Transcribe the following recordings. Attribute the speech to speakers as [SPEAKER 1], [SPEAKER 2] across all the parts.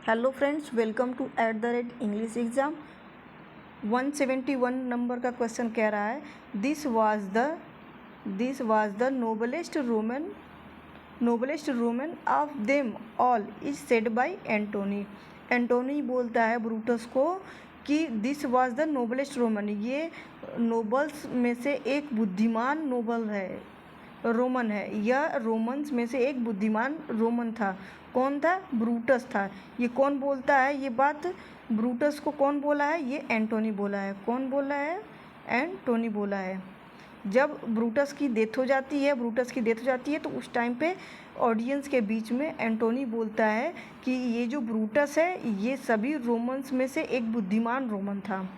[SPEAKER 1] Hello friends, welcome to @English exam. 171 number का question कह रहा है this was the noblest Roman of them all is said by Antony. Antony बोलता है Brutus को कि this was the noblest Roman, ये नोबल्स में से एक बुद्धिमान रोमन है। यह रोमन्स में से एक बुद्धिमान रोमन था। कौन था? ब्रूटस था। ये कौन बोलता है ये बात? ब्रूटस को कौन बोला है? ये एंटोनी बोला है। कौन बोला है? एंटोनी बोला है। जब ब्रूटस की डेथ हो जाती है तो उस टाइम पे ऑडियंस के बीच में एंटोनी बोलता है कि ये जो ब्रूटस है ये सभी रोमन्स में से एक बुद्धिमान रोमन था।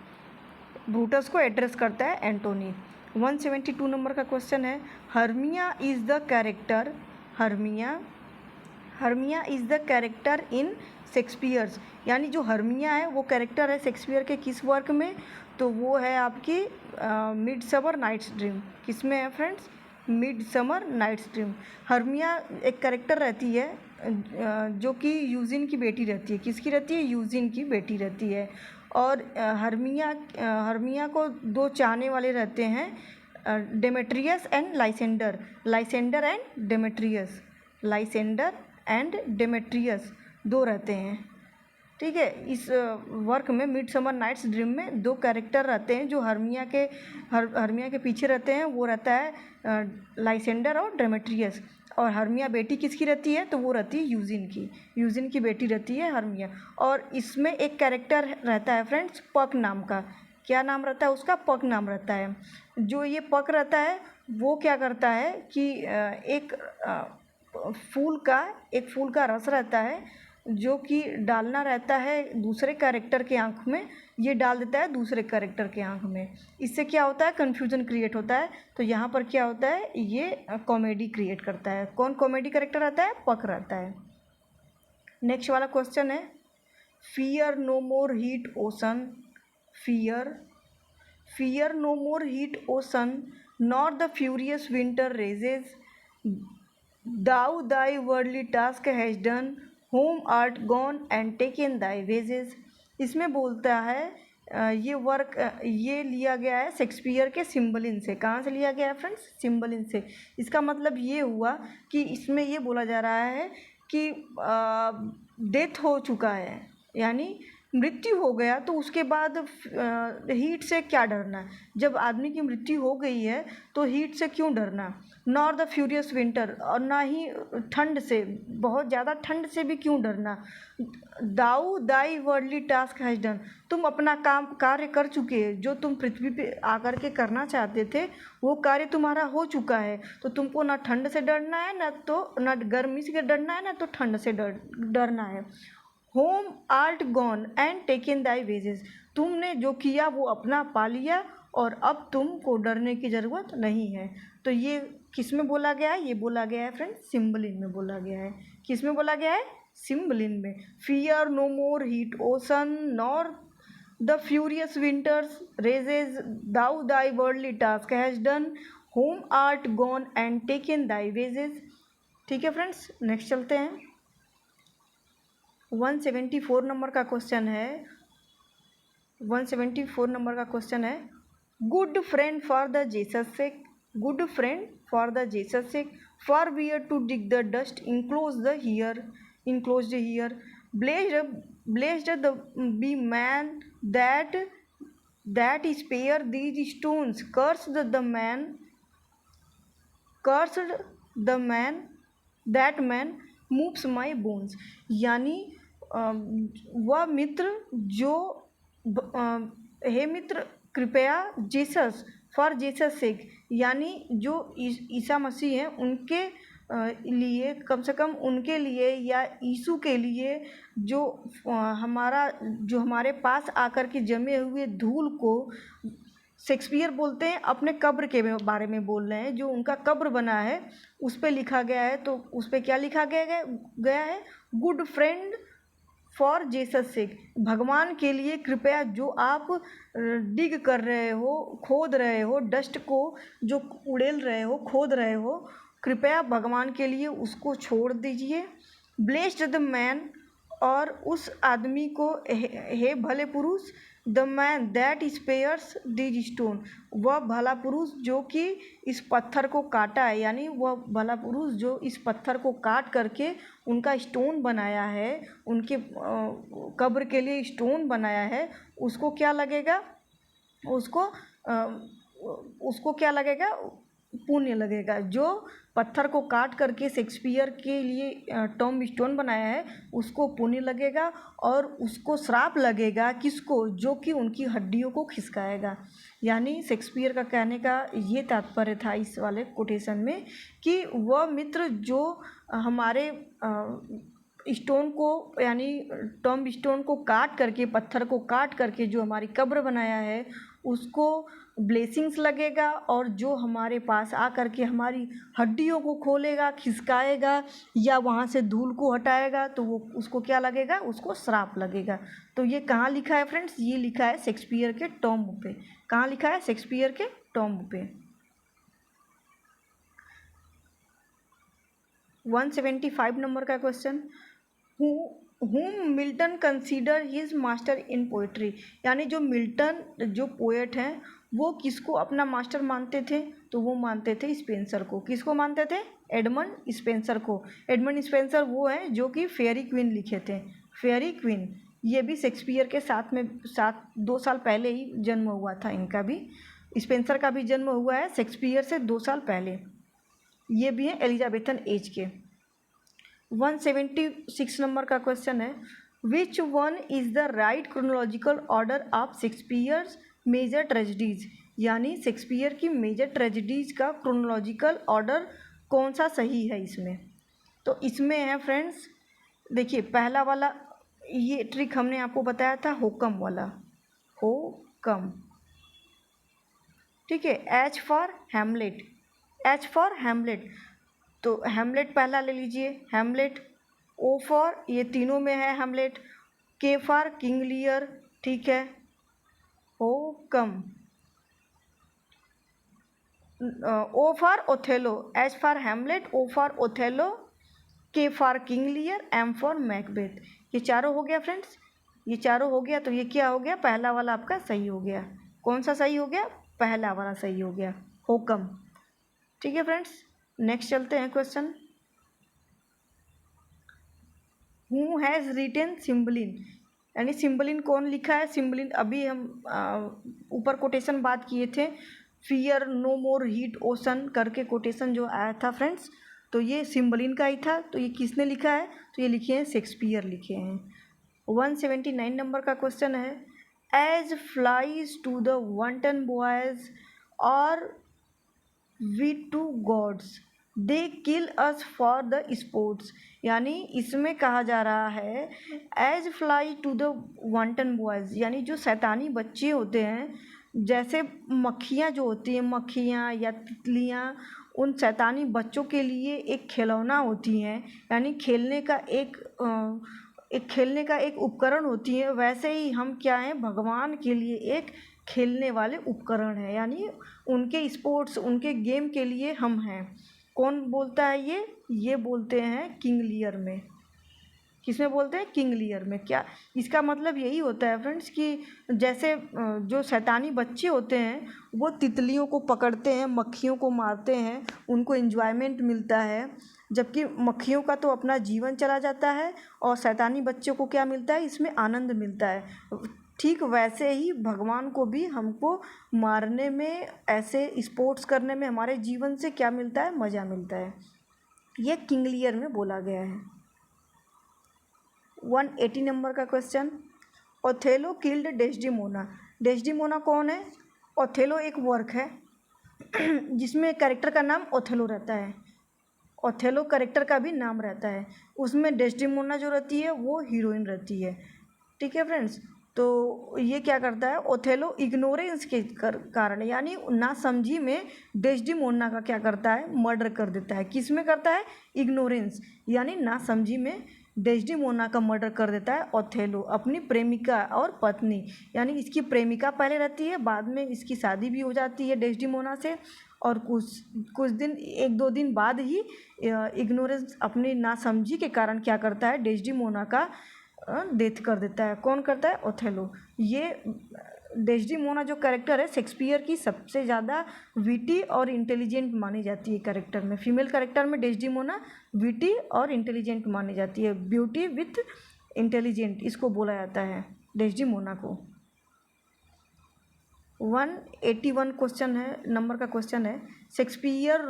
[SPEAKER 1] ब्रूटस को एड्रेस करता है एंटोनी। 172 नंबर का क्वेश्चन है Hermia is the character in Shakespeare's. यानी जो हर्मिया है वो कैरेक्टर है शेक्सपियर के किस वर्क में? तो वो है आपकी मिडसमर नाइट्स ड्रीम। किस में है friends? Midsummer night's dream. Hermia एक कैरेक्टर रहती है जो कि यूजिन की बेटी रहती है। किसकी रहती है? यूजिन की बेटी रहती है। और हर्मिया को दो चाहने वाले रहते हैं, Demetrius and Lysander and Demetrius दो रहते हैं। ठीक है, इस वर्क में मिडसमर नाइट्स ड्रीम में दो कैरेक्टर रहते हैं जो हर्मिया के पीछे रहते हैं। वो रहता है लाइसेंडर और डेमेट्रियस। और हर्मिया बेटी किसकी रहती है? तो वो रहती है यूजिन की बेटी रहती है हर्मिया। और इसमें एक कैरेक्टर रहता है फ्रेंड्स पक नाम का। क्या नाम रहता है उसका? पक नाम रहता है। जो ये पक रहता है वो क्या करता है कि एक फूल का रस रहता है जो कि डालना रहता है दूसरे कैरेक्टर के आँख में। ये डाल देता है दूसरे कैरेक्टर के आँख में। इससे क्या होता है? कन्फ्यूज़न क्रिएट होता है। तो यहाँ पर क्या होता है? ये कॉमेडी क्रिएट करता है। कौन कॉमेडी कैरेक्टर रहता है? पक रहता है। नेक्स्ट वाला क्वेश्चन है fear no more heat ocean nor the furious winter rages Thou thy worldly task has done, whom art gone and taken thy wages। इसमें बोलता है ये वर्क ये लिया गया है शेक्सपियर के सिम्बलिन से। कहाँ से लिया गया है फ्रेंड्स? सिम्बलिन से। इसका मतलब ये हुआ कि इसमें ये बोला जा रहा है कि डेथ हो चुका है, यानी मृत्यु हो गया, तो उसके बाद हीट से क्या डरना? जब आदमी की मृत्यु हो गई है तो हीट से क्यों डरना? नॉर द फ्यूरियस विंटर, और ना ही ठंड से, बहुत ज़्यादा ठंड से भी क्यों डरना? दाऊ दाई वर्ल्डली टास्क हैज़ डन, तुम अपना कार्य कर चुके हैं। जो तुम पृथ्वी पे आकर के करना चाहते थे वो कार्य तुम्हारा हो चुका है। तो तुमको ना ठंड से डरना है, ना गर्मी से डरना है, ना तो ठंड से डरना है। Home art gone and taken thy wages, तुमने जो किया वो अपना पा लिया और अब तुमको डरने की ज़रूरत नहीं है। तो ये किस में बोला गया है? ये बोला गया है फ्रेंड्स सिम्बलिन में बोला गया है। किस में बोला गया है? सिम्बलिन में। Fear no more heat ocean nor the furious winter's rages thou thy worldly task has done, home art gone and taken thy wages. ठीक है फ्रेंड्स, नेक्स्ट चलते हैं। 174 नंबर का क्वेश्चन है 174 नंबर का क्वेश्चन है good friend for the Jesus sake forbear to dig the dust enclose the here blessed the be man that spare these stones cursed the man that man moves my bones. यानी वह मित्र जो हे मित्र कृपया Jesus सेक, यानी जो ईसा मसीह हैं उनके लिए, कम से कम उनके लिए या यीशु के लिए जो हमारे पास आकर के जमे हुए धूल को, शेक्सपियर बोलते हैं अपने कब्र के बारे में बोल रहे हैं, जो उनका कब्र बना है उस पर लिखा गया है। तो उस पर क्या लिखा गया है? गुड फ्रेंड फॉर जीसस सेक, भगवान के लिए कृपया जो आप डिग कर रहे हो, खोद रहे हो, डस्ट को जो उड़ेल रहे हो, खोद रहे हो, कृपया भगवान के लिए उसको छोड़ दीजिए। ब्लेस्ड द मैन और उस आदमी को हे भले पुरुष, the man that spares this stone, वह भला पुरुष जो कि इस पत्थर को काटा है, यानी वह भला पुरुष जो इस पत्थर को काट करके उनका स्टोन बनाया है, उनके कब्र के लिए स्टोन बनाया है, उसको क्या लगेगा, उसको क्या लगेगा, पुण्य लगेगा। जो पत्थर को काट करके शेक्सपियर के लिए टॉम स्टोन बनाया है उसको पुण्य लगेगा, और उसको श्राप लगेगा किसको, जो कि उनकी हड्डियों को खिसकाएगा। यानी शेक्सपियर का कहने का ये तात्पर्य था इस वाले कोटेशन में कि वह मित्र जो हमारे स्टोन को यानी टॉम स्टोन को काट करके, पत्थर को काट करके जो हमारी कब्र बनाया है उसको ब्लेसिंग्स लगेगा, और जो हमारे पास आ करके हमारी हड्डियों को खोलेगा, खिसकाएगा या वहाँ से धूल को हटाएगा तो वो उसको क्या लगेगा, उसको श्राप लगेगा। तो ये कहाँ लिखा है फ्रेंड्स, ये लिखा है शेक्सपियर के टॉम्ब पे। कहाँ लिखा है, शेक्सपियर के टॉम्ब पे। 175 नंबर का question, whom Milton consider his master in poetry, यानी जो मिल्टन जो पोएट हैं वो किसको अपना मास्टर मानते थे, तो वो मानते थे स्पेंसर को। किसको मानते थे, एडमंड स्पेंसर को। एडमंड स्पेंसर वो हैं जो कि फेयरी क्वीन लिखे थे। फेयरी क्वीन ये भी शेक्सपियर के साथ 2 साल पहले ही जन्म हुआ था इनका भी। स्पेंसर का भी जन्म हुआ है शेक्सपियर से 2 साल पहले। ये भी हैं एलिजाबेथन एज के। 176 नंबर का क्वेश्चन है, which one is the right chronological order of Shakespeare's major tragedies, यानी शेक्सपियर की मेजर ट्रेजेडीज़ का क्रोनोलॉजिकल ऑर्डर कौन सा सही है इसमें। तो इसमें है फ्रेंड्स, देखिए पहला वाला ये ट्रिक हमने आपको बताया था, होकम वाला, होकम, ठीक है। H for Hamlet, H for Hamlet, तो हैमलेट पहला ले लीजिए, हैमलेट। ओ फॉर, ये तीनों में है हैमलेट। के फॉर किंग लियर, ठीक है, हो कम। O for Othello, H for Hamlet, O for Othello, K for King Lear, M for Macbeth. ये चारों हो गया फ्रेंड्स, ये चारों हो गया। तो ये क्या हो गया, पहला वाला आपका सही हो गया। कौन सा सही हो गया, पहला वाला सही हो गया, होकम, ठीक है फ्रेंड्स। नेक्स्ट चलते हैं question, who has retain Cymbeline, यानी सिम्बलिन कौन लिखा है। सिम्बलिन अभी हम ऊपर कोटेशन बात किए थे, fear no more heat ocean करके कोटेशन जो आया था फ्रेंड्स, तो ये सिम्बलिन का ही था। तो ये किसने लिखा है, तो ये लिखे हैं शेक्सपियर लिखे हैं। 179 नंबर का क्वेश्चन है, as flies to the wanton boys और we to gods they kill us for the sports, यानी इसमें कहा जा रहा है as fly to the wanton boys, यानी जो शैतानी बच्चे होते हैं, जैसे मक्खियाँ जो होती हैं, मक्खियाँ या तितलियाँ, उन शैतानी बच्चों के लिए एक खिलौना होती हैं, यानी खेलने का एक उपकरण होती है। वैसे ही हम क्या हैं, भगवान के लिए एक खेलने वाले उपकरण है, यानी उनके स्पोर्ट्स, उनके गेम के लिए हम हैं। कौन बोलता है ये बोलते हैं किंग लियर में। किसमें बोलते हैं, किंग लियर में। क्या इसका मतलब यही होता है फ्रेंड्स कि जैसे जो शैतानी बच्चे होते हैं वो तितलियों को पकड़ते हैं, मक्खियों को मारते हैं, उनको एंजॉयमेंट मिलता है, जबकि मक्खियों का तो अपना जीवन चला जाता है और शैतानी बच्चों को क्या मिलता है, इसमें आनंद मिलता है। ठीक वैसे ही भगवान को भी हमको मारने में, ऐसे स्पोर्ट्स करने में हमारे जीवन से क्या मिलता है, मज़ा मिलता है। ये किंग लियर में बोला गया है। 180 नंबर का question, Othello killed Desdemona. Desdemona कौन है, ओथेलो एक वर्क है जिसमें कैरेक्टर का नाम ओथेलो रहता है। ओथेलो कैरेक्टर का भी नाम रहता है, उसमें डेस्डिमोना जो रहती है वो हीरोइन रहती है, ठीक है फ्रेंड्स। तो ये क्या करता है, ओथेलो इग्नोरेंस के कारण, यानी नासमझी में डेस्डिमोना का क्या करता है, मर्डर कर देता है। किस में करता है, इग्नोरेंस, यानी नासमझी में डेस्डिमोना का मर्डर कर देता है ओथेलो, अपनी प्रेमिका और पत्नी, यानी इसकी प्रेमिका पहले रहती है, बाद में इसकी शादी भी हो जाती है डेस्डिमोना से, और कुछ दिन, 1-2 दिन बाद ही इग्नोरेंस, अपनी नासमझी के कारण क्या करता है, डेस्डिमोना का डेथ कर देता है। कौन करता है? ओथेलो। ये डेस्डिमोना जो कैरेक्टर है शेक्सपियर की सबसे ज़्यादा विटी और इंटेलिजेंट मानी जाती है कैरेक्टर में। फीमेल कैरेक्टर में डेस्डिमोना विटी और इंटेलिजेंट मानी जाती है। ब्यूटी विथ इंटेलिजेंट इसको बोला जाता है डेस्डिमोना को। 181 क्वेश्चन है, नंबर का क्वेश्चन है, Shakespeare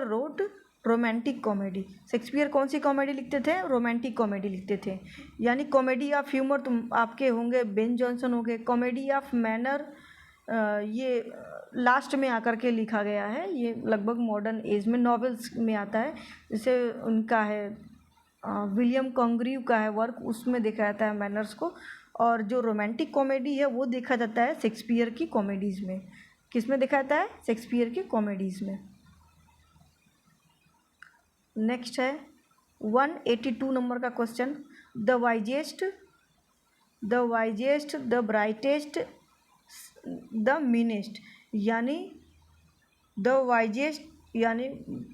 [SPEAKER 1] wrote romantic comedy. Shakespeare कौन सी कॉमेडी लिखते थे? रोमांटिक कॉमेडी लिखते थे। यानी कॉमेडी ऑफ ह्यूमर तुम आपके होंगे बेन जॉनसन हो गए। कॉमेडी ऑफ मैनर ये लास्ट में आकर के लिखा गया है, ये लगभग मॉडर्न एज में नॉवेल्स में आता है। जैसे उनका है विलियम कॉन्ग्रीव का है वर्क, उसमें देखा जाता है मैनर्स को। और जो रोमांटिक कॉमेडी है वो देखा जाता है शेक्सपियर की कॉमेडीज़ में। किस में देखा जाता है? शेक्सपियर की कॉमेडीज़ में। नेक्स्ट है 182 नंबर का question, the wisest, the brightest, the meanest. यानी द वाइजेस्ट यानी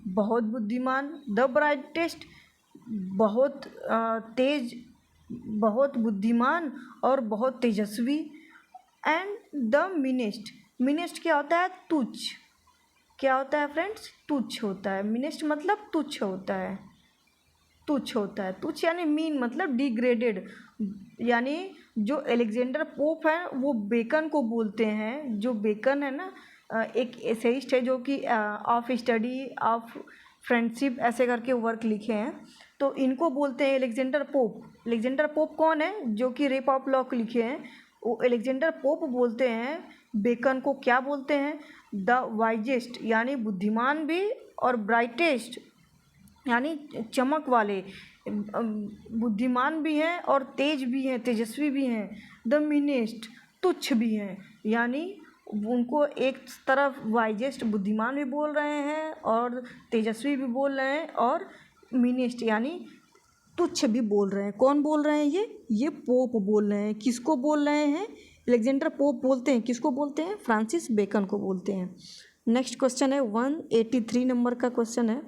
[SPEAKER 1] बहुत बुद्धिमान, द ब्राइटेस्ट बहुत तेज, बहुत बुद्धिमान और बहुत तेजस्वी, एंड द मीनेस्ट। मीनेस्ट क्या होता है? तुच्छ। क्या होता है फ्रेंड्स? तुच्छ होता है। मीनेस्ट मतलब तुच्छ होता है, तुच्छ होता है। तुच्छ यानी मीन मतलब डिग्रेडेड। यानी जो अलेक्जेंडर पोप है वो बेकन को बोलते हैं। जो बेकन है ना एक एसेइस्ट है जो कि ऑफ स्टडी ऑफ फ्रेंडशिप ऐसे करके वर्क लिखे हैं, तो इनको बोलते हैं अलेक्जेंडर पोप। अलेक्जेंडर पोप कौन है? जो कि रेप ऑफ लॉ लिखे हैं, वो अलेक्जेंडर पोप बोलते हैं। बेकन को क्या बोलते हैं? द वाइजेस्ट यानी बुद्धिमान भी, और ब्राइटेस्ट यानी चमक वाले, बुद्धिमान भी हैं और तेज भी हैं, तेजस्वी भी हैं। द मीनेस्ट तुच्छ भी हैं। यानी उनको एक तरफ वाइजेस्ट बुद्धिमान भी बोल रहे हैं और तेजस्वी भी बोल रहे हैं, और मीनेस्ट यानी तुच्छ भी बोल रहे हैं। कौन बोल रहे हैं? ये पोप बोल रहे हैं। किसको बोल रहे हैं? अलेक्जेंडर पोप बोलते हैं। किसको बोलते हैं? फ्रांसिस बेकन को बोलते हैं। नेक्स्ट क्वेश्चन है 183 नंबर का क्वेश्चन है,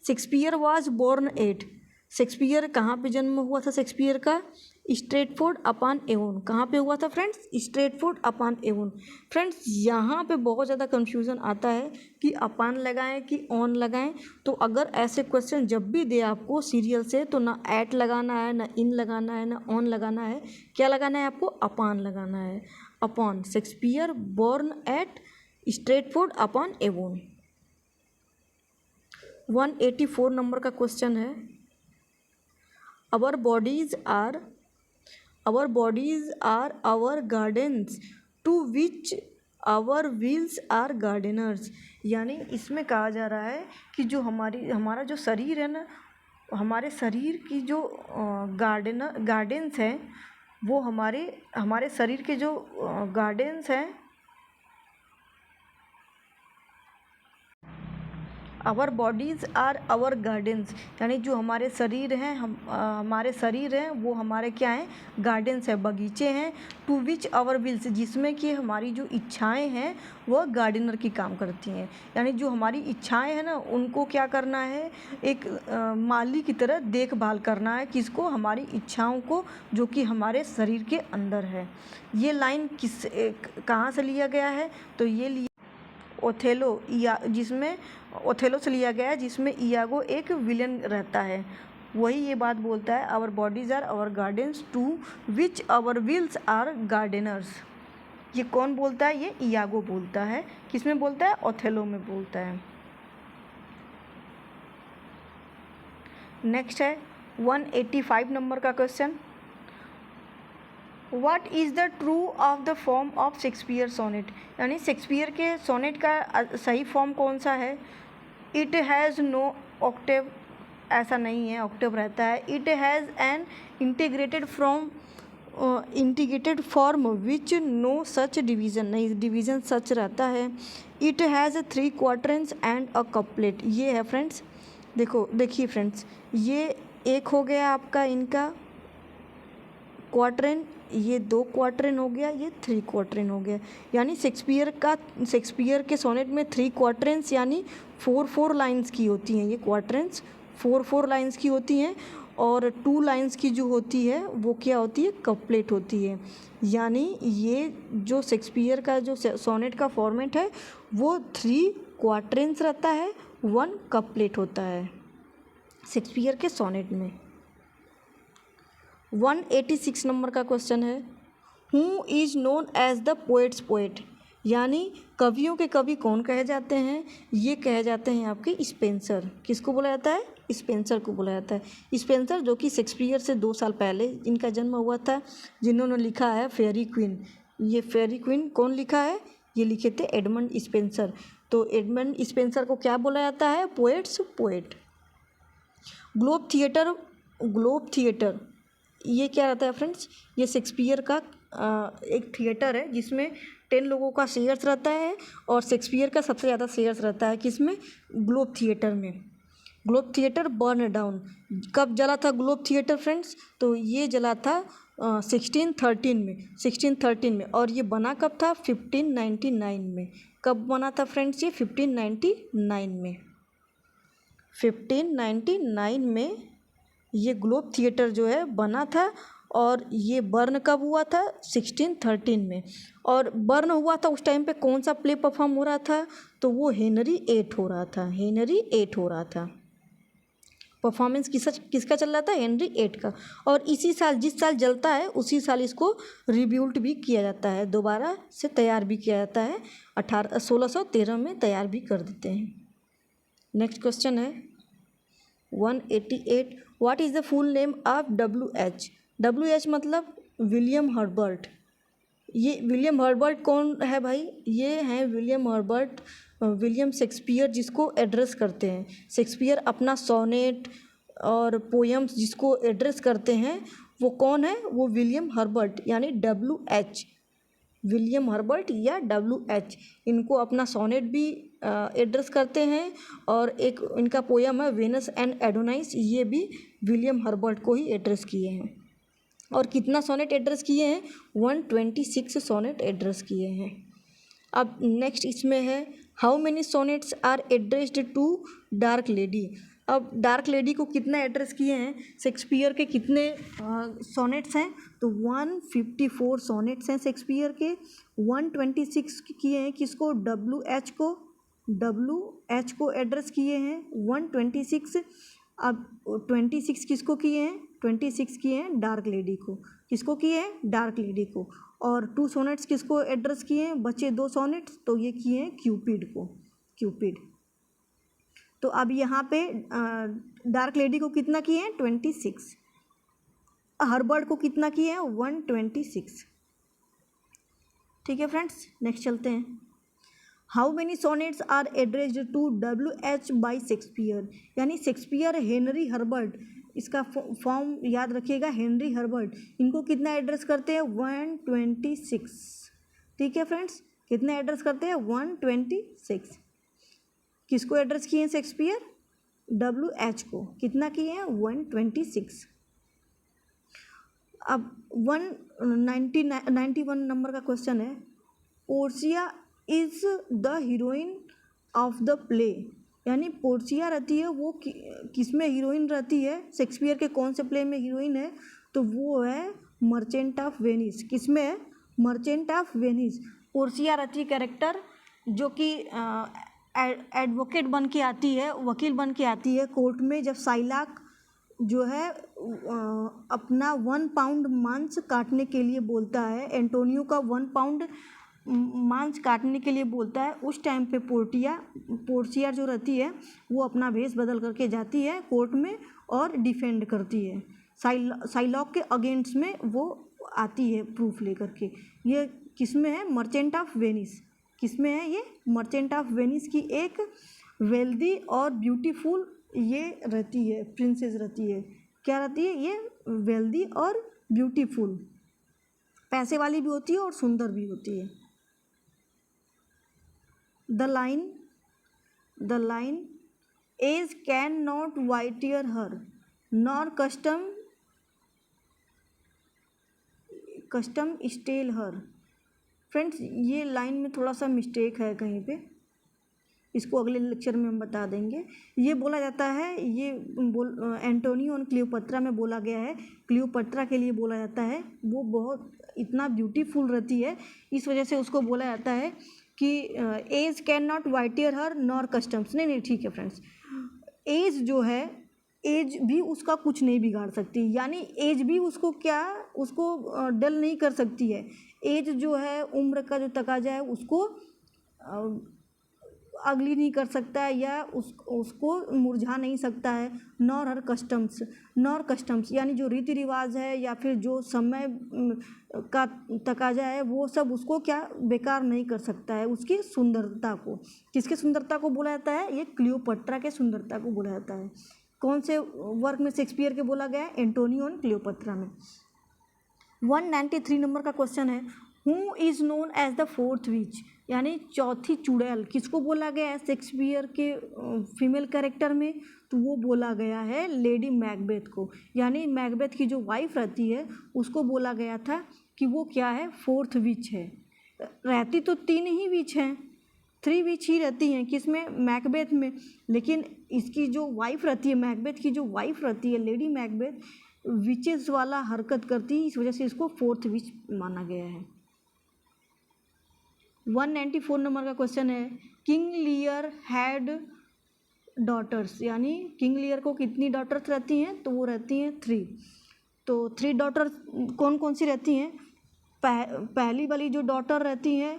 [SPEAKER 1] Shakespeare was born at. Shakespeare कहाँ पे जन्म हुआ था शेक्सपियर का? Stratford upon Avon. कहाँ पे हुआ था friends? Stratford upon Avon. Friends यहाँ पे बहुत ज़्यादा कंफ्यूजन आता है कि अपॉन लगाएं कि ऑन लगाएं। तो अगर ऐसे क्वेश्चन जब भी दे आपको सीरियल से, तो ना एट लगाना है, ना इन लगाना है, ना ऑन लगाना है। क्या लगाना है आपको? अपॉन लगाना है। Upon. Shakespeare born at Stratford upon Avon. 184 number का क्वेश्चन है, our bodies are our gardens to which our wheels are gardeners। यानी इसमें कहा जा रहा है कि जो हमारा जो शरीर है ना, हमारे शरीर की जो गार्डन्स हैं वो हमारे शरीर के जो गार्डन्स हैं, our bodies are our gardens. यानी जो हमारे शरीर हैं हमारे शरीर हैं वो हमारे क्या हैं? गार्डन्स है, बगीचे हैं। टू विच आवर विल्स, जिसमें कि हमारी जो इच्छाएं हैं वह गार्डनर की काम करती हैं। यानी जो हमारी इच्छाएं हैं ना उनको क्या करना है? एक माली की तरह देखभाल करना है। किसको? हमारी इच्छाओं को, जो कि हमारे शरीर के अंदर है। ये लाइन कहाँ से लिया गया है? तो ये लिया ओथेलो जिसमें ओथेलो से लिया गया है, जिसमें इयागो एक विलन रहता है। वही ये बात बोलता है, our bodies are our gardens to which our wills are gardeners. ये कौन बोलता है? ये इयागो बोलता है। किसमें बोलता है? ओथेलो में बोलता है। नेक्स्ट है 185 नंबर का question, what is the true of the form of Shakespeare sonnet. यानी शेक्सपियर के सोनेट का सही फॉर्म कौन सा है? इट हैज़ नो ऑक्टेव, ऐसा नहीं है, ऑक्टेव रहता है। It has an integrated form which no such division, नहीं डिवीज़न सच रहता है। It has 3 quatrains and a couplet. ये है फ्रेंड्स, देखिए फ्रेंड्स, ये एक हो गया आपका इनका क्वार्टरन, ये 2 क्वार्टरन हो गया, ये 3 क्वार्टरन हो गया। यानी शेक्सपियर के सोनेट में 3 क्वार्टरन्स यानी 4 लाइन्स की होती हैं। ये क्वार्टरन्स 4 लाइन्स की होती हैं। और 2 लाइंस की जो होती है वो क्या होती है, कपलेट होती है। यानी ये जो शेक्सपियर का जो सोनेट का फॉर्मेट है वो 3 क्वार्टरेंस रहता है, 1 कपलेट होता है शेक्सपियर के सोनेट में। 186 नंबर का क्वेश्चन है, who is known as the poets' poet, यानी कवियों के कवि कौन कहे जाते हैं, ये कहे जाते हैं आपके स्पेंसर। किसको बोला जाता है, स्पेंसर को बोला जाता है। स्पेंसर जो कि शेक्सपियर से 2 साल पहले इनका जन्म हुआ था, जिन्होंने लिखा है फेयरी क्वीन। ये फेयरी क्वीन कौन लिखा है, ये लिखे थे एडमंड स्पेंसर। तो एडमंड स्पेंसर को क्या बोला जाता है, पोएट्स पोएट। ग्लोब थिएटर ये क्या रहता है फ्रेंड्स, ये शेक्सपियर का एक थिएटर है जिसमें 10 लोगों का शेयर्स रहता है और शेक्सपियर का सबसे ज़्यादा शेयर्स रहता है। किसमें, ग्लोब थिएटर में। ग्लोब थिएटर बर्न डाउन, कब जला था ग्लोब थिएटर फ्रेंड्स, तो ये जला था 1613 में। और ये बना कब था, 1599 में। कब बना था फ्रेंड्स ये, 1599 में। 1599 में ये ग्लोब थिएटर जो है बना था। और ये बर्न कब हुआ था, 1613 में। और बर्न हुआ था उस टाइम पे कौन सा प्ले परफॉर्म हो रहा था, तो वो हेनरी 8 हो रहा था, हेनरी 8 हो रहा था। परफॉर्मेंस किसका चल रहा था, हेनरी 8 का। और इसी साल, जिस साल जलता है उसी साल इसको रिब्यूल्ट भी किया जाता है, दोबारा से तैयार भी किया जाता है। 1613 में तैयार भी कर देते हैं। नेक्स्ट क्वेश्चन है 188, what is the full name of WH। WH मतलब विलियम हर्बर्ट। ये विलियम हर्बर्ट कौन है भाई, ये हैं विलियम हर्बर्ट, विलियम शेक्सपियर जिसको एड्रेस करते हैं। शेक्सपियर अपना सोनेट और पोएम्स जिसको एड्रेस करते हैं वो कौन है, वो विलियम हर्बर्ट यानी WH। विलियम हर्बर्ट या WH इनको अपना सोनेट भी एड्रेस करते हैं। और एक इनका पोयम है वेनस एंड एडोनाइस, ये भी विलियम हर्बर्ट को ही एड्रेस किए हैं। और कितना सोनेट एड्रेस किए हैं, 126 सोनेट एड्रेस किए हैं। अब नेक्स्ट इसमें है, how many sonnets are addressed to dark lady. अब डार्क लेडी को कितना एड्रेस किए हैं, शेक्सपियर के कितने सोनेट्स हैं, तो 154 सोनेट्स हैं शेक्सपियर के। 126 किए हैं किसको, WH को एड्रेस किए हैं 126। अब 26 किसको किए हैं, 26 किए हैं डार्क लेडी को। किसको किए हैं, डार्क लेडी को। और 2 सोनेट्स किसको एड्रेस किए हैं, बचे 2 सोनेट्स, तो ये किए हैं क्यूपिड को, क्यूपिड। तो अब यहाँ पे डार्क लेडी को कितना किए हैं, 26। हर्बर्ट को कितना किए हैं, 126। ठीक है फ्रेंड्स, नेक्स्ट चलते हैं। How many sonnets are addressed to WH by Shakespeare, यानी शेक्सपियर हेनरी हर्बर्ट, इसका फॉर्म याद रखिएगा, हेनरी हर्बर्ट, इनको कितना एड्रेस करते हैं, 126। ठीक है फ्रेंड्स, कितना एड्रेस करते हैं, 126। किसको एड्रेस किए हैं शेक्सपियर, WH को। कितना किए हैं, 126। अब 191 नंबर का क्वेश्चन है, Portia is the heroine of the play, यानी पोर्सिया रहती है वो किस में हीरोइन रहती है, शेक्सपियर के कौन से प्ले में हीरोइन है, तो वो है मर्चेंट ऑफ वेनिस। किस में है, मर्चेंट ऑफ वेनिस। पोर्सिया रहती है कैरेक्टर जो कि एडवोकेट बन के आती है, वकील बन के आती है कोर्ट में, जब साइलाक जो है अपना 1 पाउंड मांस काटने के लिए बोलता है, एंटोनियो का 1 पाउंड मांस काटने के लिए बोलता है। उस टाइम पे पोर्सिया जो रहती है वो अपना भेष बदल करके जाती है कोर्ट में और डिफेंड करती है, साइलॉक के अगेंस्ट में वो आती है प्रूफ लेकर के। ये किस में है, मर्चेंट ऑफ वेनिस। किस में है ये, मर्चेंट ऑफ वेनिस की एक वेल्दी और ब्यूटीफुल ये रहती है, प्रिंसेस रहती है। क्या रहती है ये, वेल्दी और ब्यूटीफुल, पैसे वाली भी होती है और सुंदर भी होती है। The line age can not wither her nor custom stale her. Friends ये लाइन में थोड़ा सा मिस्टेक है कहीं पे, इसको अगले लेक्चर में हम बता देंगे। ये बोला जाता है, ये एंटोनियो और क्लियोपत्रा में बोला गया है। क्लियोपत्रा के लिए बोला जाता है, वो बहुत इतना ब्यूटीफुल रहती है, इस वजह से उसको बोला जाता है कि age can not wither her nor customs. नहीं ठीक है फ्रेंड्स, एज जो है, एज भी उसका कुछ नहीं बिगाड़ सकती, यानी एज भी उसको डल नहीं कर सकती है। एज जो है, उम्र का जो तकाजा है, उसको अगली नहीं कर सकता है या उसको मुरझा नहीं सकता है। नॉर हर कस्टम्स यानी जो रीति रिवाज है या फिर जो समय का तकाजा है, वो सब उसको क्या बेकार नहीं कर सकता है, उसकी सुंदरता को। किसके सुंदरता को बोला जाता है? ये क्लियोपत्रा के सुंदरता को बोला जाता है। कौन से वर्क में शेक्सपियर के बोला गया है? एंटोनियो और क्लियोपत्रा में। 193 नंबर का क्वेश्चन है, who is known as the fourth witch, यानी चौथी चुड़ैल किसको बोला गया है शेक्सपियर के फीमेल कैरेक्टर में? तो वो बोला गया है लेडी मैकबेथ को, यानी मैकबेथ की जो वाइफ रहती है उसको बोला गया था कि वो क्या है? फोर्थ विच है। रहती तो 3 ही विच हैं, 3 विच ही रहती हैं, किसमें? मैकबेथ में। लेकिन इसकी जो वाइफ रहती है, मैकबेथ की जो वाइफ रहती है लेडी मैकबेथ, विचेस वाला हरकत करती है, इस वजह से इसको फोर्थ विच माना गया है। 194 नंबर का क्वेश्चन है, किंग लियर हैड डॉटर्स, यानी किंग लियर को कितनी डॉटर्स रहती हैं? तो वो रहती हैं 3। तो 3 डॉटर्स कौन कौन सी रहती हैं? पहली वाली जो डॉटर रहती है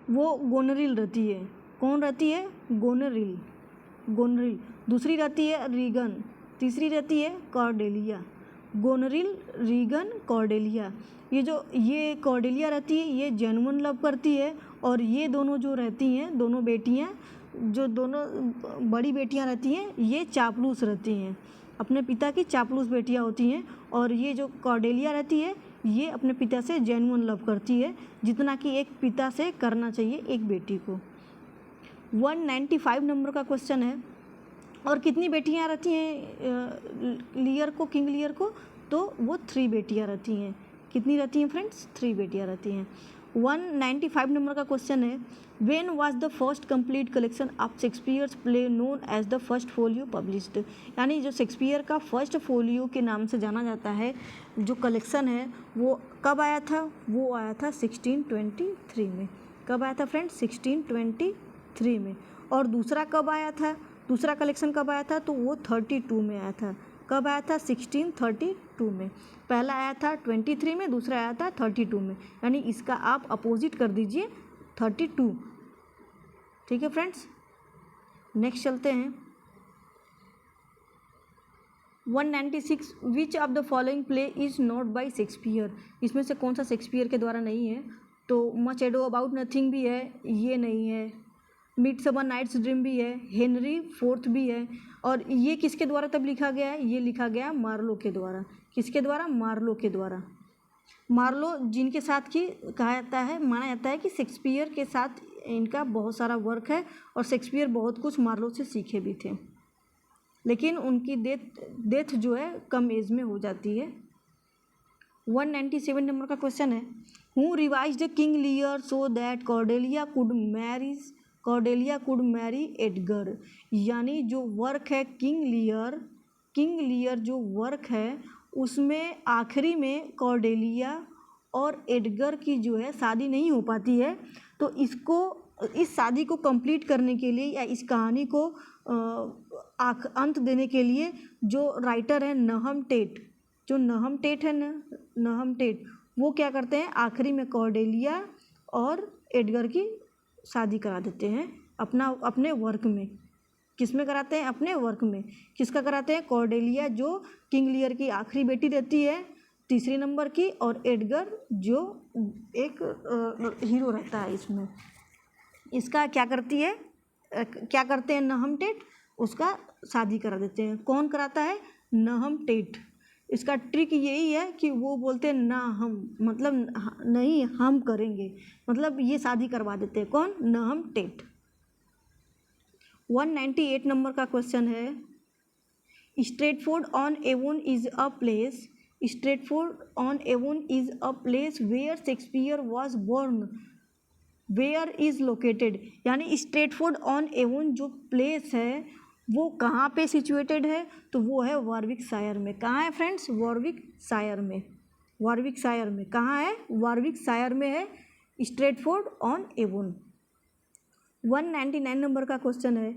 [SPEAKER 1] वो गोनरिल रहती है। कौन रहती है? गोनरिल। दूसरी रहती है रीगन, तीसरी रहती है कॉर्डेलिया। Goneril, Regan, Cordelia. ये कॉर्डेलिया रहती है, ये जेन्युइन लव करती है, और ये दोनों जो रहती हैं, दोनों बेटियां, जो दोनों बड़ी बेटियां रहती हैं, ये चापलूस रहती हैं, अपने पिता की चापलूस बेटियां होती हैं। और ये जो कॉर्डेलिया रहती है, ये अपने पिता से जेन्युइन लव करती है, जितना कि एक पिता से करना चाहिए एक बेटी को। 195 नंबर का क्वेश्चन है, और कितनी बेटियां रहती हैं लियर को, किंग लियर को? तो वो 3 बेटियां रहती हैं। कितनी रहती हैं फ्रेंड्स? 3 बेटियां रहती हैं। 195 नंबर का क्वेश्चन है, when was the first complete collection of Shakespeare's play known as the first folio published, यानी जो शेक्सपियर का फर्स्ट फोलियो के नाम से जाना जाता है जो कलेक्शन है, वो कब आया था? वो आया था 1623 में। कब आया था फ्रेंड्स? 1623 में। और दूसरा कब आया था? दूसरा कलेक्शन कब आया था? तो वो 32 में आया था। कब आया था? 1632 में। पहला आया था 23 में, दूसरा आया था 32 में, यानी इसका आप अपोजिट कर दीजिए 32। ठीक है फ्रेंड्स, नेक्स्ट चलते हैं। 196, which of the following play is not bye Shakespeare, इसमें से कौन सा शेक्सपियर के द्वारा नहीं है? तो मच एडो अबाउट नथिंग भी है, ये नहीं है। मिडसमर नाइट्स ड्रीम भी है, हेनरी फोर्थ भी है। और ये किसके द्वारा तब लिखा गया है? ये लिखा गया मार्लो के द्वारा। किसके द्वारा? मार्लो के द्वारा। मार्लो जिनके साथ की कहा जाता है, माना जाता है कि शेक्सपियर के साथ इनका बहुत सारा वर्क है, और शेक्सपियर बहुत कुछ मार्लो से सीखे भी थे, लेकिन उनकी डेथ जो है कम एज में हो जाती है। 197 नंबर का क्वेश्चन है, who revised King Lear so that Cordelia could Mary Edgar, यानी जो वर्क है किंग लियर जो वर्क है, उसमें आखिरी में कॉर्डेलिया और एडगर की जो है शादी नहीं हो पाती है। तो इस शादी को कंप्लीट करने के लिए या इस कहानी को अंत देने के लिए जो राइटर है नहम टेट, वो क्या करते हैं? आखिरी में कॉर्डेलिया और एडगर की शादी करा देते हैं अपने वर्क में। किस में कराते हैं? अपने वर्क में। किसका कराते हैं? कॉर्डेलिया जो किंग लियर की आखिरी बेटी रहती है, 3 नंबर की, और एडगर जो एक हीरो रहता है इसमें। इसका क्या करते हैं नहम टेट? उसका शादी करा देते हैं। कौन कराता है? नहम टेट। इसका ट्रिक यही है कि वो बोलते हैं ना हम, मतलब नहीं हम करेंगे, मतलब ये शादी करवा देते हैं। कौन? Nahum Tate. 198 नंबर का क्वेश्चन है, Stratford on Avon is a place where Shakespeare was born where is located, यानी स्ट्रेटफोर्ड ऑन एवोन जो प्लेस है वो कहाँ पे सिचुएटेड है, तो वो है वॉरविकशायर में। कहाँ है फ्रेंड्स? वॉरविकशायर में। वॉरविकशायर में कहाँ है? वॉरविकशायर में है स्ट्रेटफोर्ड ऑन एवोन। 199 नंबर का क्वेश्चन है,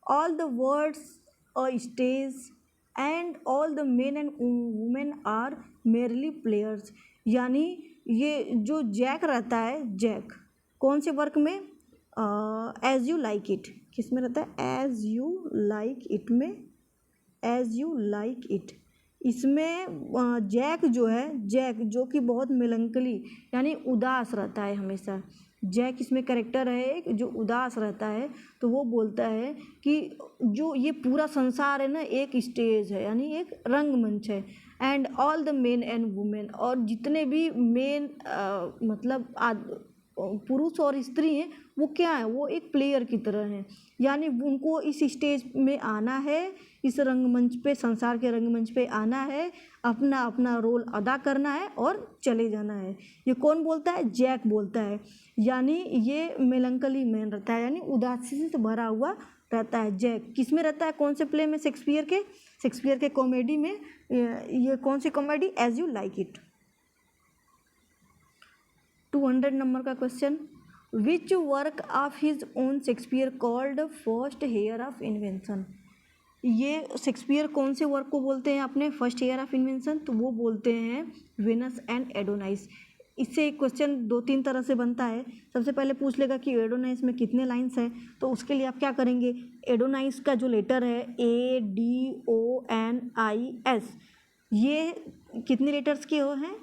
[SPEAKER 1] all the world's a stage and all the men and women are merely players, यानी ये जो जैक रहता है, जैक कौन से वर्क में? एज यू लाइक इट, किस में रहता है? एज यू लाइक इट में, एज यू लाइक इट। इसमें जैक जो है, जैक जो कि बहुत मेलंकली यानी उदास रहता है हमेशा, जैक इसमें कैरेक्टर है एक जो उदास रहता है, तो वो बोलता है कि जो ये पूरा संसार है ना एक स्टेज है, यानी एक रंगमंच है। And all the men and women, और जितने भी मेन मतलब पुरुष और स्त्री हैं वो क्या है? वो एक प्लेयर की तरह हैं, यानी उनको इस स्टेज में आना है, इस रंगमंच पे, संसार के रंगमंच पे आना है, अपना अपना रोल अदा करना है और चले जाना है। ये कौन बोलता है? जैक बोलता है। यानी ये मेलंकली मैन रहता है, यानी उदासी से भरा हुआ रहता है जैक। किस में रहता है? कौन से प्ले में? शेक्सपियर के कॉमेडी में। ये कौन सी comedy? As you like it. 200 number का question, which work of his own Shakespeare called first heir of invention, ये शेक्सपियर कौन से वर्क को बोलते हैं अपने फर्स्ट हेयर ऑफ इन्वेंशन? तो वो बोलते हैं वेनस एंड एडोनाइस। इससे एक क्वेश्चन 2-3 तरह से बनता है। सबसे पहले पूछ लेगा कि एडोनाइस में कितने लाइन्स हैं, तो उसके लिए आप क्या करेंगे? एडोनाइस का जो लेटर है ADONIS, ये कितने लेटर्स के हो हैं?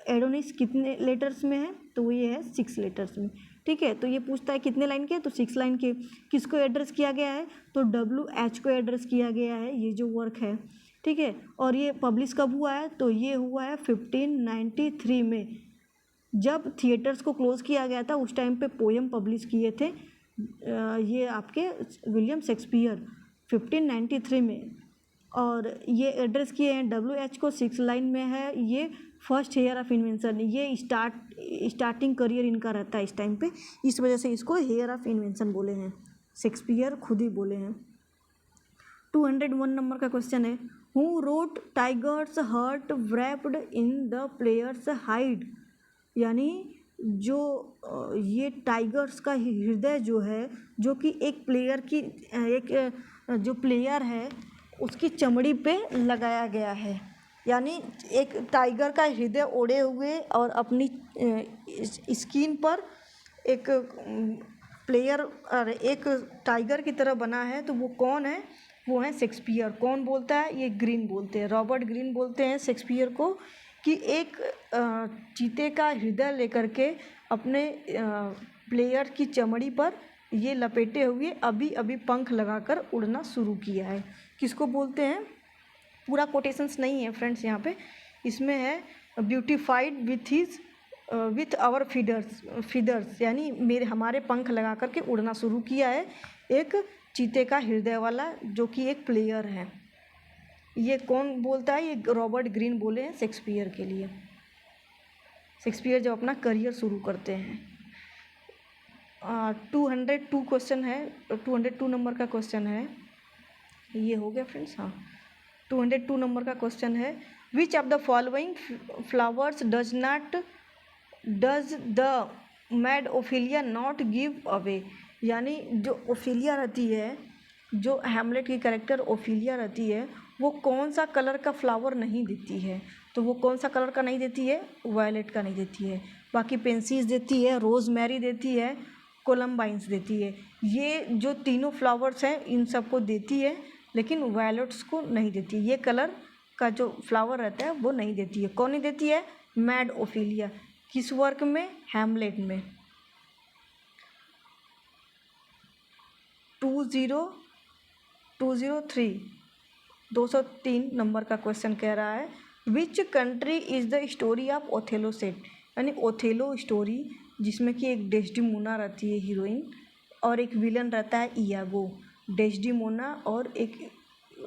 [SPEAKER 1] एडोनिस कितने लेटर्स में है? तो ये है 6 लेटर्स में। ठीक है, तो ये पूछता है कितने लाइन के? तो 6 लाइन के। किसको एड्रेस किया गया है? तो WH को एड्रेस किया गया है ये जो वर्क है। ठीक है, और ये पब्लिश कब हुआ है? तो ये हुआ है 1593 में, जब थिएटर्स को क्लोज़ किया गया था उस टाइम पे पोएम पब्लिश किए थे ये आपके विलियम शेक्सपियर 1593 में। और ये एड्रेस किए हैं WH को, 6 लाइन में है। ये फर्स्ट हेयर ऑफ इन्वेंशन, ये स्टार्टिंग करियर इनका रहता है इस टाइम पे, इस वजह से इसको हेयर ऑफ इन्वेंशन बोले हैं, शेक्सपियर खुद ही बोले हैं। 201 नंबर का क्वेश्चन है, who wrote tiger's heart wrapped in the player's hide, यानी जो ये टाइगर्स का हृदय जो है, जो कि एक प्लेयर की एक जो प्लेयर है उसकी चमड़ी पे लगाया गया है, यानी एक टाइगर का हृदय ओढ़े हुए और अपनी स्किन पर एक प्लेयर और एक टाइगर की तरह बना है। तो वो कौन है? वो है शेक्सपियर। कौन बोलता है? ये ग्रीन बोलते हैं, रॉबर्ट ग्रीन बोलते हैं शेक्सपियर को कि एक चीते का हृदय लेकर के अपने प्लेयर की चमड़ी पर ये लपेटे हुए अभी अभी पंख लगाकर उड़ना शुरू किया है। किसको बोलते हैं? पूरा कोटेशंस नहीं है फ्रेंड्स यहाँ पे, इसमें है ब्यूटिफाइड विथ आवर फीदर्स, यानी हमारे पंख लगा करके उड़ना शुरू किया है एक चीते का हृदय वाला जो कि एक प्लेयर है। ये कौन बोलता है? ये रॉबर्ट ग्रीन बोले हैं शेक्सपियर के लिए, शेक्सपियर जब अपना करियर शुरू करते हैं। 202 क्वेश्चन है, 202 नंबर का क्वेश्चन है, ये हो गया फ्रेंड्स। हाँ, 202 नंबर का क्वेश्चन है, which of the following flowers does the mad Ophelia not give away, यानी जो ओफेलिया रहती है, जो हैमलेट की कैरेक्टर ओफेलिया रहती है, वो कौन सा कलर का फ्लावर नहीं देती है? तो वो कौन सा कलर का नहीं देती है? वायलेट का नहीं देती है। बाकी पेंसीज देती है, रोज़मेरी देती है, कोलम्बाइन्स देती है। ये जो तीनों फ्लावर्स हैं इन सबको देती है, लेकिन वायलेट्स को नहीं देती। ये कलर का जो फ्लावर रहता है वो नहीं देती है। कौन नहीं देती है? Mad Ophelia. किस वर्क में? हैमलेट में। 203 नंबर का क्वेश्चन कह रहा है, which country is the story of Othello set, यानी ओथेलो स्टोरी जिसमें कि एक डेस्डिमोना रहती है हीरोइन और एक विलन रहता है इयागो। डेस्डिमोना और एक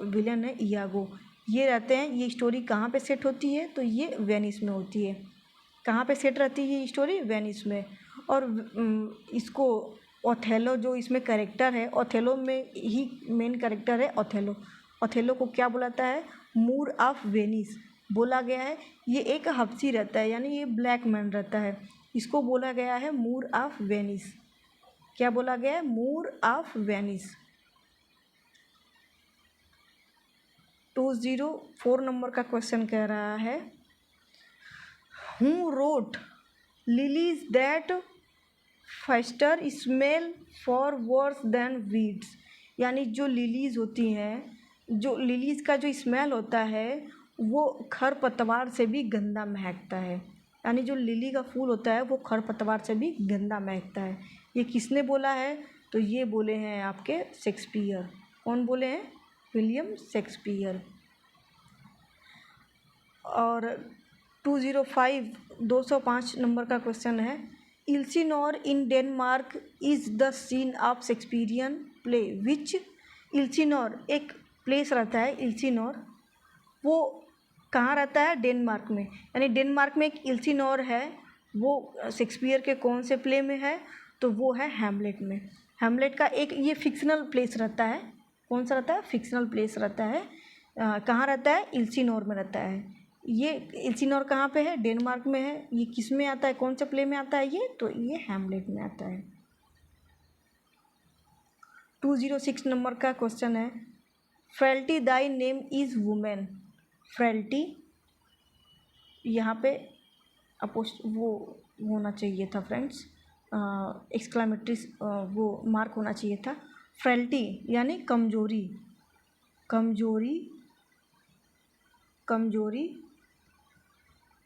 [SPEAKER 1] विलन है इयागो, ये रहते हैं। ये स्टोरी कहाँ पे सेट होती है? तो ये वेनिस में होती है। कहाँ पे सेट रहती है ये स्टोरी? वेनिस में। और इसको ओथेलो जो इसमें कैरेक्टर है, ओथेलो में ही मेन कैरेक्टर है ओथेलो। ओथेलो को क्या बुलाता है? मूर ऑफ वेनिस बोला गया है। ये एक हबशी रहता है, यानी ये ब्लैक मैन रहता है, इसको बोला गया है मूर ऑफ वेनिस। क्या बोला गया है? मूर ऑफ वेनिस। 204 नंबर का क्वेश्चन कह रहा है, who road lilies that faster smell for worse than weeds. यानी जो लिलीज होती हैं, जो लिलीज का जो स्मेल होता है वो खरपतवार से भी गंदा महकता है। यानी जो लिली का फूल होता है वो खरपतवार से भी गंदा महकता है। ये किसने बोला है? तो ये बोले हैं आपके शेक्सपियर। कौन बोले हैं? William Shakespeare. और 205 नंबर का क्वेश्चन है, Elsinore in Denmark is the scene of Shakespearean play which. Elsinore एक प्लेस रहता है, इल्सिनोर वो कहाँ रहता है? डेनमार्क में। यानी डेनमार्क में एक इल्सिनोर है, वो शेक्सपियर के कौन से प्ले में है? तो वो है हैमलेट में। हैमलेट का एक ये फिक्शनल प्लेस रहता है। कौन सा रहता है? फिक्शनल प्लेस रहता है। कहाँ रहता है? इल्सिनोर में रहता है। ये इल्सिनोर कहाँ पे है? डेनमार्क में है। ये किस में आता है? कौन से प्ले में आता है ये? तो ये हैमलेट में आता है। 206 नंबर का क्वेश्चन है, frailty Dai name is women. Frailty यहाँ पे अपोस्ट वो होना चाहिए था फ्रेंड्स, एक्सक्लामेटरी वो मार्क होना चाहिए था। फ्रेल्टी यानी कमजोरी, कमजोरी, कमजोरी।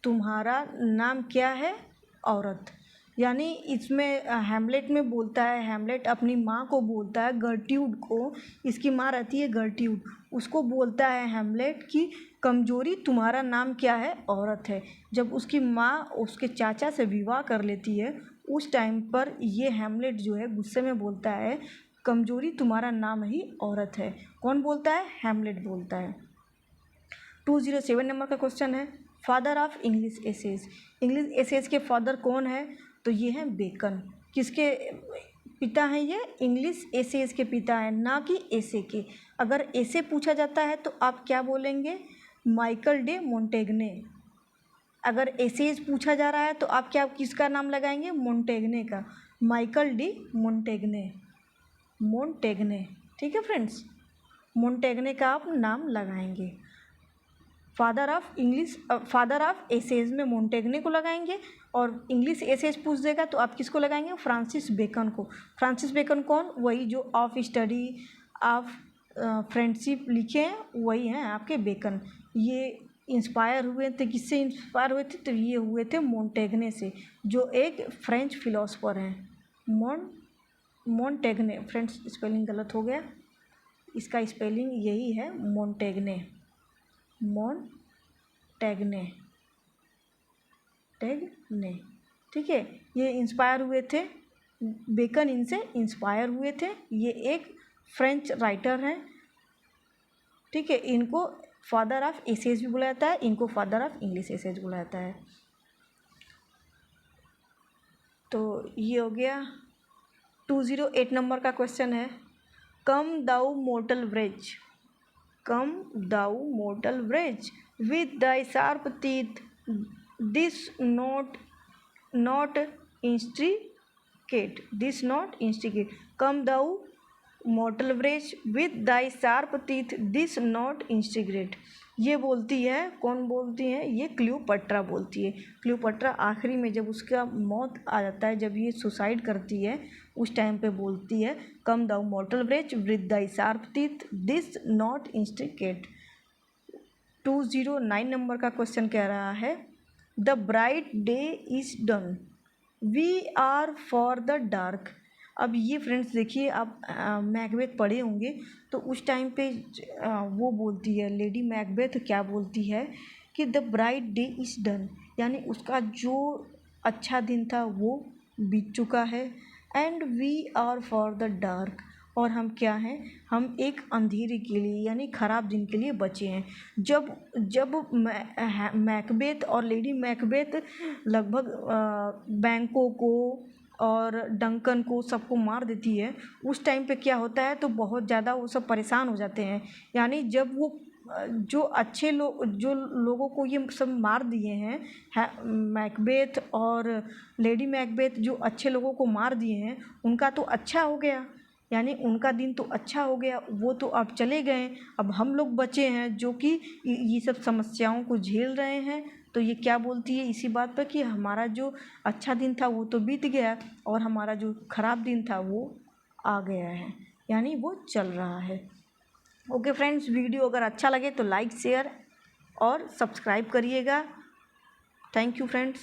[SPEAKER 1] तुम्हारा नाम क्या है? औरत। यानी इसमें हैमलेट में बोलता है, हैमलेट अपनी माँ को बोलता है, गर्ट्यूड को, इसकी माँ रहती है गर्ट्यूड, उसको बोलता है हैमलेट कि कमजोरी तुम्हारा नाम क्या है? औरत है। जब उसकी माँ उसके चाचा से विवाह कर लेती है उस टाइम पर ये हैमलेट जो है गुस्से में बोलता है, कमजोरी तुम्हारा नाम ही औरत है। कौन बोलता है? हैमलेट बोलता है। 207 नंबर का क्वेश्चन है, father of English essays. English essays के फादर कौन है? तो ये हैं बेकन। किसके पिता हैं ये? इंग्लिश एसेज के पिता हैं, ना कि एसे के। अगर एसे पूछा जाता है तो आप क्या बोलेंगे? Michael de Montaigne. अगर एसेज पूछा जा रहा है तो आप क्या किसका नाम लगाएंगे? मोंटेग्ने का। Michael de Montaigne, Montaigne. ठीक है फ्रेंड्स, मोंटेग्ने का आप नाम लगाएंगे। Father of English, father of essays में मोंटेग्ने को लगाएंगे, और इंग्लिश एसेज पूछ देगा तो आप किसको लगाएंगे? फ्रांसिस बेकन को। फ्रांसिस बेकन कौन? वही जो ऑफ स्टडी ऑफ फ्रेंडशिप लिखे हैं, वही हैं आपके बेकन। ये इंस्पायर हुए थे, किससे इंस्पायर हुए थे? तो ये हुए थे मोंटेग्ने से, जो एक फ्रेंच फिलोसफर हैं। मोंटेग्ने। फ्रेंड्स स्पेलिंग गलत हो गया, इसका स्पेलिंग यही है, मोंटेग्ने, मोंटेग्ने, टेग्ने। ठीक है, ये इंस्पायर हुए थे, बेकन इनसे इंस्पायर हुए थे। ये एक फ्रेंच राइटर हैं। ठीक है, इनको फादर ऑफ एसेज भी बुलाया जाता है, इनको फादर ऑफ इंग्लिश एसेज बुलाया जाता है। तो ये हो गया। 208 नंबर का क्वेश्चन है, come thou mortal wretch. Come thou mortal wretch with thy sharp teeth this knot इंस्टिकेट, दिस नॉट इंस्टिकेट। Come thou mortal wretch with thy sharp teeth this knot इंस्टिग्रेट। ये बोलती है, कौन बोलती है? ये क्लियोपट्रा बोलती है। क्लियोपट्रा आखिरी में जब उसका मौत आ जाता है, जब ये सुसाइड करती है, उस टाइम पे बोलती है, come thou mortal wretch with thy sharp teeth this knot इंस्टिगेट। 209 नंबर का क्वेश्चन कह रहा है, the bright day is done we are for the dark. अब ये फ्रेंड्स देखिए, आप मैकबेथ पढ़े होंगे तो उस टाइम पे वो बोलती है, लेडी मैकबेथ क्या बोलती है कि the bright day is done, यानी उसका जो अच्छा दिन था वो बीत चुका है, and we are for the dark, और हम क्या हैं? हम एक अंधेरे के लिए यानी ख़राब दिन के लिए बचे हैं। जब मैकबेथ और लेडी मैकबेथ लगभग बैंकों को और डंकन को सबको मार देती है, उस टाइम पे क्या होता है तो बहुत ज़्यादा वो सब परेशान हो जाते हैं। यानी जब वो जो अच्छे लोग जो लोगों को ये सब मार दिए हैं मैकबेथ और लेडी मैकबेथ जो अच्छे लोगों को मार दिए हैं उनका तो अच्छा हो गया, यानी उनका दिन तो अच्छा हो गया, वो तो अब चले गए। अब हम लोग बचे हैं जो कि ये सब समस्याओं को झेल रहे हैं। तो ये क्या बोलती है इसी बात पर कि हमारा जो अच्छा दिन था वो तो बीत गया और हमारा जो ख़राब दिन था वो आ गया है, यानी वो चल रहा है। ओके फ्रेंड्स, वीडियो अगर अच्छा लगे तो लाइक शेयर और सब्सक्राइब करिएगा। Thank you friends.